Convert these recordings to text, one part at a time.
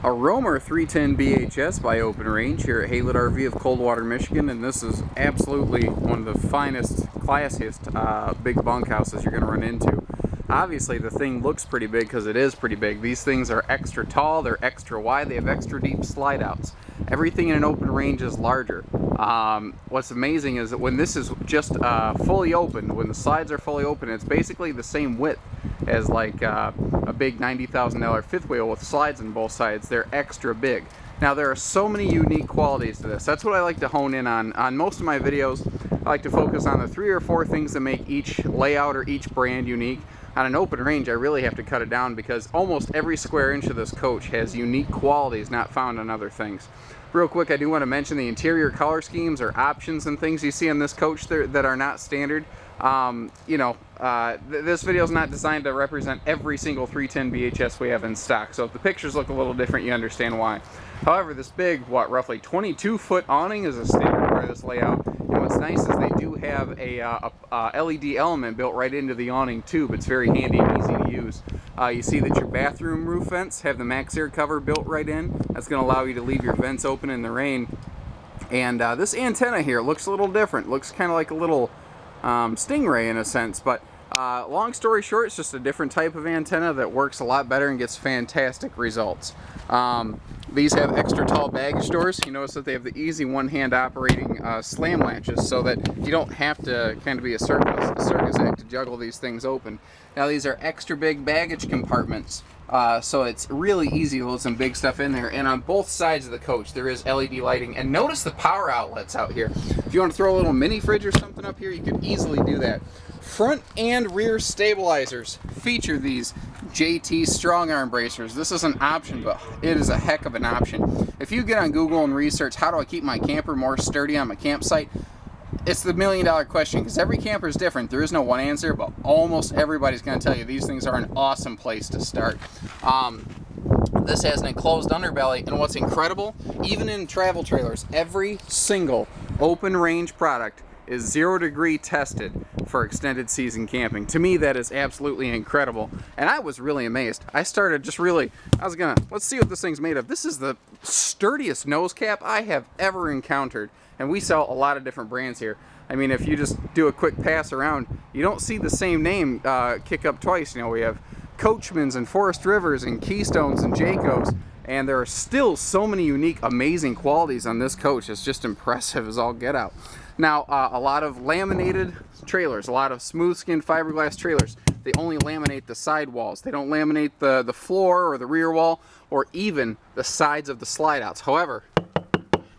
A Roamer 310 BHS by Open Range here at Haylett RV of Coldwater, Michigan, and this is absolutely one of the finest, classiest big bunkhouses you're going to run into. Obviously the thing looks pretty big because it is pretty big. These things are extra tall, they're extra wide, they have extra deep slide outs. Everything in an open range is larger. What's amazing is that when this is just fully open, when the slides are fully open, it's basically the same width as like a big $90,000 fifth wheel with slides on both sides. They're extra big. Now there are so many unique qualities to this. That's what I like to hone in on. On most of my videos, I like to focus on the 3 or 4 things that make each layout or each brand unique. On an open range, I really have to cut it down because almost every square inch of this coach has unique qualities not found on other things. Real quick, I do want to mention the interior color schemes or options and things you see on this coach that are not standard. This video is not designed to represent every single 310 BHS we have in stock, so if the pictures look a little different, you understand why. However, this big, roughly 22-foot awning is a standard part of this layout. And what's nice is they do have a LED element built right into the awning tube. It's very handy and easy to use. You see that your bathroom roof vents have the max air cover built right in. That's going to allow you to leave your vents open in the rain. And this antenna here looks a little different. Looks kind of like a little stingray in a sense, but long story short, it's just a different type of antenna that works a lot better and gets fantastic results. These have extra tall baggage doors. You notice that they have the easy one-hand operating slam latches so that you don't have to kind of be a circus act to juggle these things open. Now these are extra big baggage compartments, so it's really easy to load some big stuff in there. And on both sides of the coach there is LED lighting, and notice the power outlets out here. If you want to throw a little mini fridge or something up here, you could easily do that. Front and rear stabilizers feature these JT strong arm bracers. This is an option, but it is a heck of an option. If you get on Google and research how do I keep my camper more sturdy on my campsite, it's the $1,000,000 question, because every camper is different. There is no one answer, but almost everybody's going to tell you these things are an awesome place to start. This has an enclosed underbelly, and what's incredible, even in travel trailers, every single open range product is 0 degree tested for extended season camping. To me, that is absolutely incredible, and I was really amazed. I was gonna, let's see what this thing's made of. This is the sturdiest nose cap I have ever encountered, and we sell a lot of different brands here. I mean, if you just do a quick pass around, you don't see the same name kick up twice. You know, we have Coachmans and Forest Rivers and Keystones and Jayco's, and there are still so many unique, amazing qualities on this coach. It's just impressive as all get out. Now, a lot of laminated trailers, a lot of smooth skin fiberglass trailers, they only laminate the side walls. They don't laminate the floor or the rear wall or even the sides of the slide outs. However,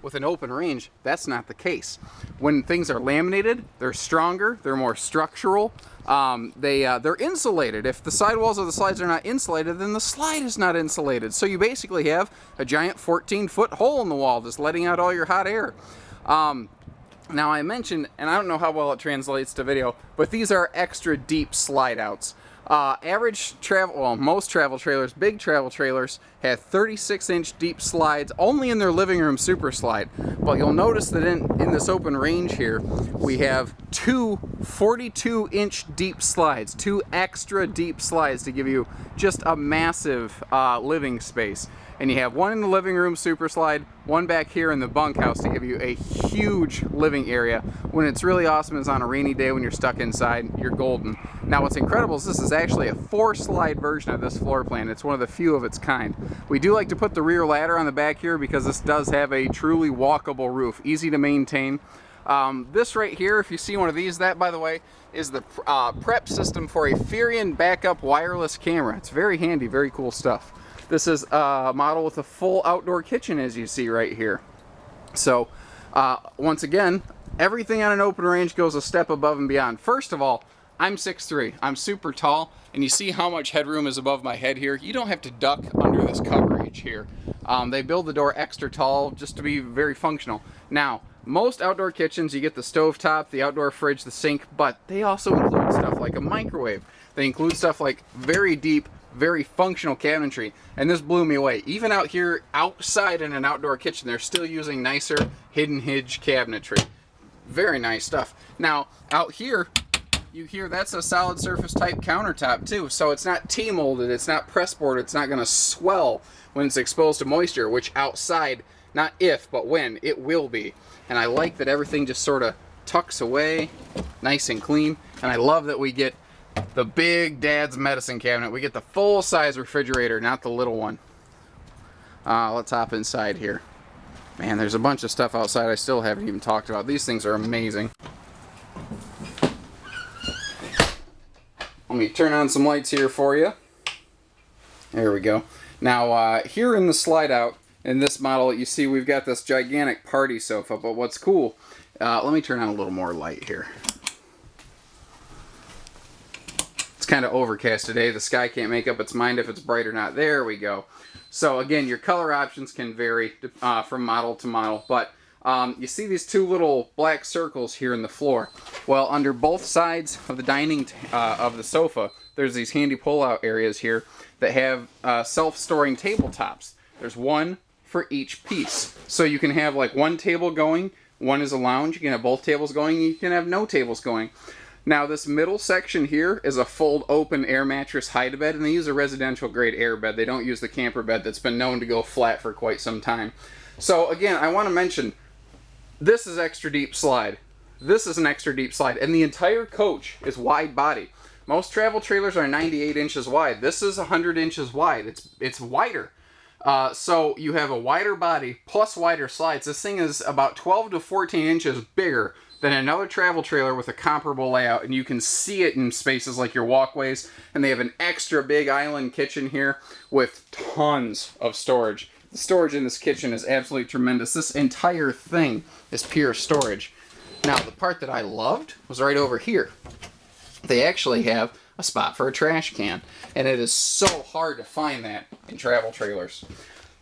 with an open range, that's not the case. When things are laminated, they're stronger, they're more structural, they're insulated. If the sidewalls of the slides are not insulated, then the slide is not insulated. So you basically have a giant 14-foot hole in the wall just letting out all your hot air. Now I mentioned, and I don't know how well it translates to video, but these are extra deep slide outs. Most travel trailers, big travel trailers, have 36-inch deep slides only in their living room super slide. But you'll notice that in this open range here, we have 2 42-inch deep slides, 2 extra deep slides to give you just a massive living space. And you have one in the living room super slide, one back here in the bunkhouse to give you a huge living area. When it's really awesome is on a rainy day when you're stuck inside, you're golden. Now what's incredible is this is actually a 4-slide version of this floor plan. It's one of the few of its kind. We do like to put the rear ladder on the back here because this does have a truly walkable roof, easy to maintain. This right here, if you see one of these, that by the way is the prep system for a Furion backup wireless camera. It's very handy, very cool stuff. This is a model with a full outdoor kitchen, as you see right here. So, once again, everything on an open range goes a step above and beyond. First of all, I'm 6'3". I'm super tall, and you see how much headroom is above my head here? You don't have to duck under this coverage here. They build the door extra tall just to be very functional. Now, most outdoor kitchens, you get the stove top, the outdoor fridge, the sink, but they also include stuff like a microwave. They include stuff like very deep, very functional cabinetry, and this blew me away. Even out here outside in an outdoor kitchen, they're still using nicer hidden hinge cabinetry. Very nice stuff. Now out here you hear that's a solid surface type countertop too, so it's not T-molded, it's not press board, it's not going to swell when it's exposed to moisture, which outside, not if, but when, it will be. And I like that everything just sort of tucks away nice and clean. And I love that we get the big dad's medicine cabinet. We get the full-size refrigerator, not the little one. Let's hop inside here. Man, there's a bunch of stuff outside I still haven't even talked about. These things are amazing. Let me turn on some lights here for you. There we go. Now, here in the slide out, in this model, you see we've got this gigantic party sofa, but what's cool, let me turn on a little more light here. It's kind of overcast today. The sky can't make up its mind if it's bright or not. There we go. So again, your color options can vary from model to model, but you see these two little black circles here in the floor. Well, under both sides of the dining of the sofa, there's these handy pull-out areas here that have self-storing tabletops. There's one for each piece. So you can have like one table going, one is a lounge, you can have both tables going, you can have no tables going. Now this middle section here is a fold open air mattress hide-a-bed, and they use a residential grade air bed. They don't use the camper bed that's been known to go flat for quite some time. So again, I want to mention, this is extra deep slide. This is an extra deep slide, and the entire coach is wide body. Most travel trailers are 98 inches wide. This is 100 inches wide. It's wider. So you have a wider body plus wider slides. This thing is about 12 to 14 inches bigger than another travel trailer with a comparable layout, and you can see it in spaces like your walkways. And they have an extra big island kitchen here with tons of storage. The storage in this kitchen is absolutely tremendous. This entire thing is pure storage. Now, the part that I loved was right over here. They actually have a spot for a trash can, and it is so hard to find that in travel trailers.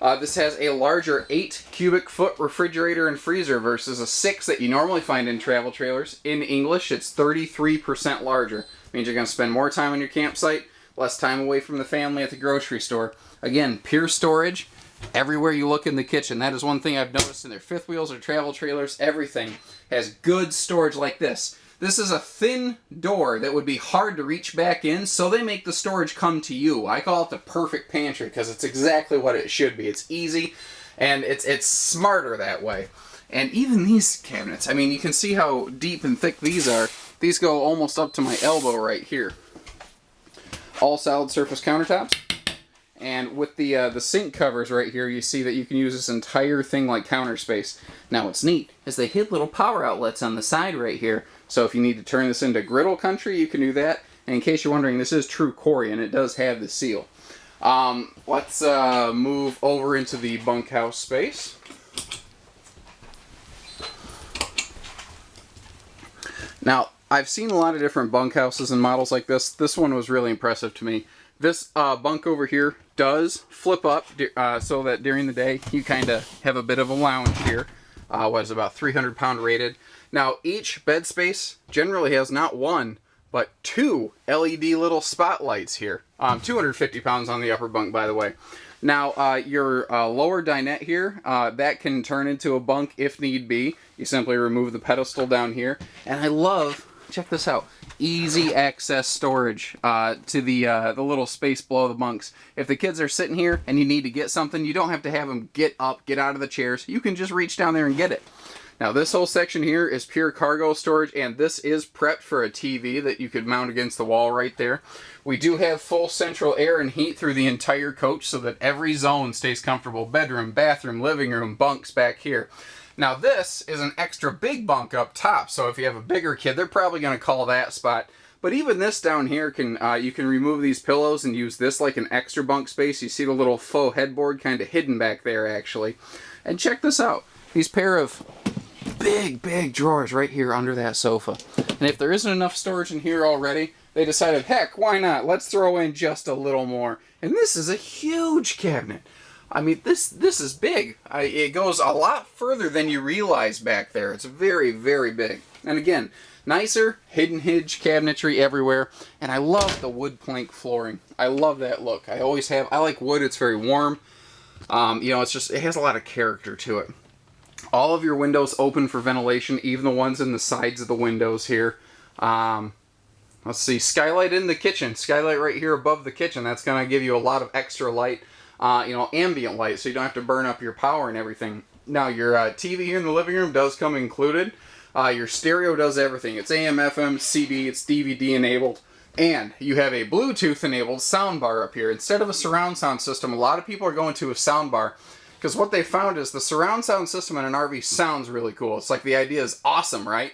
This has a larger 8 cubic foot refrigerator and freezer versus a 6 that you normally find in travel trailers. In English, it's 33% larger. It means you're going to spend more time on your campsite, less time away from the family at the grocery store. Again, pure storage everywhere you look in the kitchen. That is one thing I've noticed in their fifth wheels or travel trailers. Everything has good storage like this. This is a thin door that would be hard to reach back in, so they make the storage come to you. I call it the perfect pantry because it's exactly what it should be. It's easy, and it's smarter that way. And even these cabinets, I mean, you can see how deep and thick these are. These go almost up to my elbow right here. All solid surface countertops. And with the sink covers right here, you see that you can use this entire thing like counter space. Now what's neat is they hid little power outlets on the side right here. So if you need to turn this into griddle country, you can do that. And in case you're wondering, this is true Corian. It does have the seal. Let's move over into the bunkhouse space. Now, I've seen a lot of different bunkhouses and models like this. This one was really impressive to me. This bunk over here does flip up so that during the day you kind of have a bit of a lounge here. What is about 300 pound rated. Now each bed space generally has not one but 2 LED little spotlights here. 250 pounds on the upper bunk, by the way. Now your lower dinette here, that can turn into a bunk if need be. You simply remove the pedestal down here. And I love, check this out, easy access storage to the little space below the bunks. If the kids are sitting here and you need to get something, you don't have to have them get up, get out of the chairs. You can just reach down there and get it. Now this whole section here is pure cargo storage, and this is prepped for a TV that you could mount against the wall right there. We do have full central air and heat through the entire coach so that every zone stays comfortable. Bedroom, bathroom, living room, bunks back here. Now this is an extra big bunk up top, so if you have a bigger kid, they're probably going to call that spot. But even this down here, you can remove these pillows and use this like an extra bunk space. You see the little faux headboard kind of hidden back there, actually. And check this out. These pair of big drawers right here under that sofa. And if there isn't enough storage in here already, they decided, heck, why not? Let's throw in just a little more. And this is a huge cabinet. I mean, this is big. It goes a lot further than you realize back there. It's very, very big. And again, nicer hidden hinge cabinetry everywhere. And I love the wood plank flooring. I love that look. I always have. I like wood. It's very warm. You know, it has a lot of character to it. All of your windows open for ventilation, even the ones in the sides of the windows here. Let's see, skylight in the kitchen. Skylight right here above the kitchen. That's going to give you a lot of extra light. ambient light, so you don't have to burn up your power and everything. Now, your TV here in the living room does come included. Your stereo does everything. It's AM, FM, CD, it's DVD enabled. And you have a Bluetooth enabled soundbar up here. Instead of a surround sound system, a lot of people are going to a soundbar because what they found is the surround sound system in an RV sounds really cool. It's like the idea is awesome, right?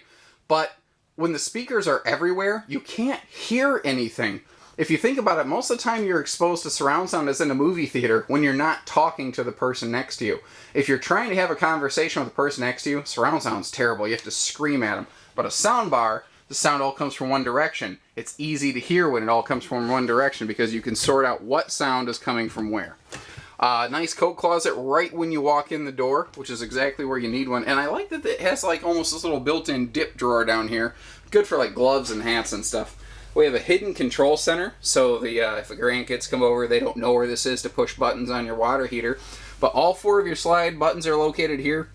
But when the speakers are everywhere, you can't hear anything. If you think about it, most of the time you're exposed to surround sound is in a movie theater when you're not talking to the person next to you. If you're trying to have a conversation with the person next to you, surround sound's terrible. You have to scream at them. But a sound bar, the sound all comes from one direction. It's easy to hear when it all comes from one direction because you can sort out what sound is coming from where. Nice coat closet right when you walk in the door, which is exactly where you need one. And I like that it has like almost this little built-in dip drawer down here. Good for like gloves and hats and stuff. We have a hidden control center, so if the grandkids come over, they don't know where this is to push buttons on your water heater. But all 4 of your slide buttons are located here.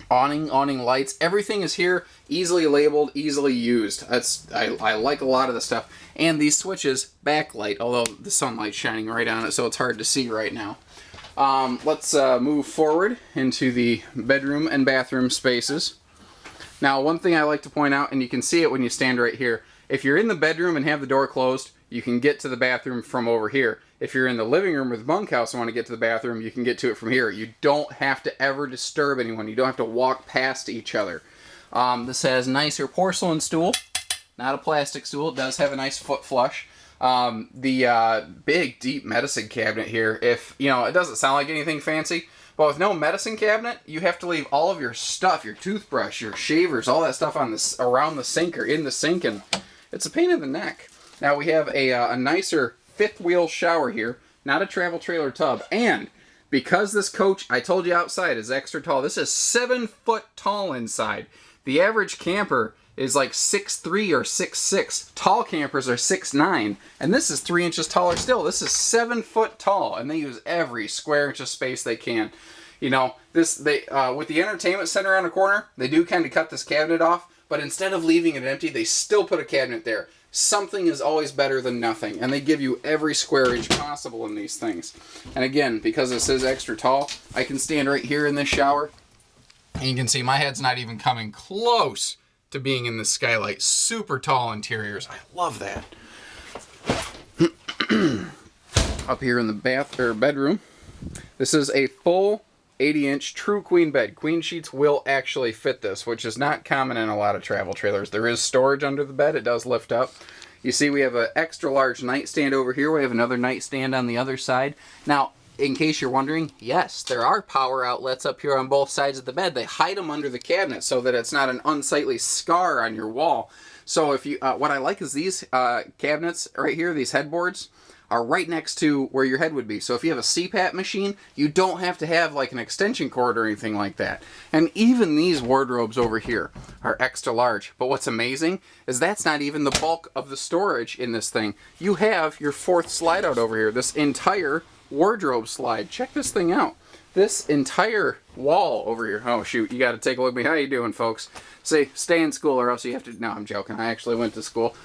Awning lights, everything is here, easily labeled, easily used. I like a lot of the stuff. And these switches backlight, although the sunlight's shining right on it, so it's hard to see right now. Let's move forward into the bedroom and bathroom spaces. Now, one thing I like to point out, and you can see it when you stand right here, if you're in the bedroom and have the door closed, you can get to the bathroom from over here. If you're in the living room with Bunkhouse and want to get to the bathroom, you can get to it from here. You don't have to ever disturb anyone. You don't have to walk past each other. This has nicer porcelain stool, not a plastic stool. It does have a nice foot flush. The big, deep medicine cabinet here, it doesn't sound like anything fancy, but with no medicine cabinet, you have to leave all of your stuff, your toothbrush, your shavers, all that stuff around the sink or in the sink, and it's a pain in the neck. Now we have a nicer fifth wheel shower here, not a travel trailer tub, and because this coach, I told you outside, is extra tall, this is 7 foot tall inside. The average camper is like 6'3" or 6'6". Tall campers are 6'9", and this is 3 inches taller still. This is 7 foot tall, and they use every square inch of space they can. With the entertainment center on the corner, they do kind of cut this cabinet off, but instead of leaving it empty, they still put a cabinet there. Something is always better than nothing, and they give you every square inch possible in these things. And again, because this is extra tall, I can stand right here in this shower, and you can see my head's not even coming close to being in the skylight. Super tall interiors. I love that. Up here in the bedroom, this is a full 80-inch true queen bed. Queen sheets will actually fit this, which is not common in a lot of travel trailers. There is storage under the bed. It does lift up. You see we have an extra large nightstand over here. We have another nightstand on the other side. Now, in case you're wondering, yes, there are power outlets up here on both sides of the bed. They hide them under the cabinet so that it's not an unsightly scar on your wall. So if you, what I like is these cabinets right here, these headboards, are right next to where your head would be. So if you have a CPAP machine, you don't have to have like an extension cord or anything like that. And even these wardrobes over here are extra large. But what's amazing is that's not even the bulk of the storage in this thing. You have your 4th slide out over here, this entire wardrobe slide. Check this thing out. This entire wall over here. Oh shoot, you got to take a look at me. How you doing, folks? Say, stay in school or else you have to... No, I'm joking. I actually went to school.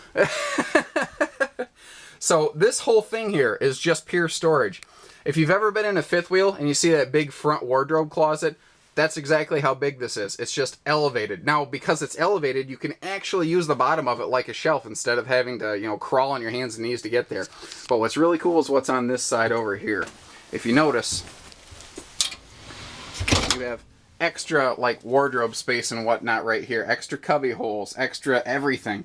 So this whole thing here is just pure storage. If you've ever been in a fifth wheel and you see that big front wardrobe closet, that's exactly how big this is. It's just elevated. Now, because it's elevated, you can actually use the bottom of it like a shelf instead of having to, crawl on your hands and knees to get there. But what's really cool is what's on this side over here. If you notice, you have extra like wardrobe space and whatnot right here. Extra cubby holes, extra everything.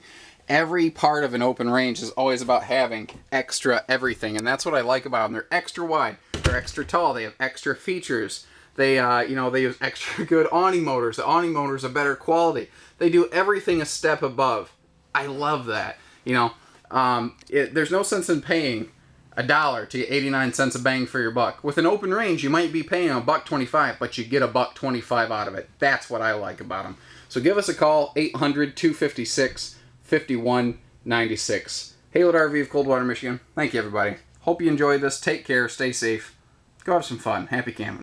Every part of an open range is always about having extra everything, and that's what I like about them. They're extra wide, they're extra tall, they have extra features. They, they use extra good awning motors. The awning motors are better quality. They do everything a step above. I love that. There's no sense in paying $1 to get 89 cents a bang for your buck. With an open range, you might be paying $1.25, but you get $1.25 out of it. That's what I like about them. So give us a call, 800-256-5196. Haylett RV of Coldwater, Michigan. Thank you, everybody. Hope you enjoyed this. Take care. Stay safe. Go have some fun. Happy camping.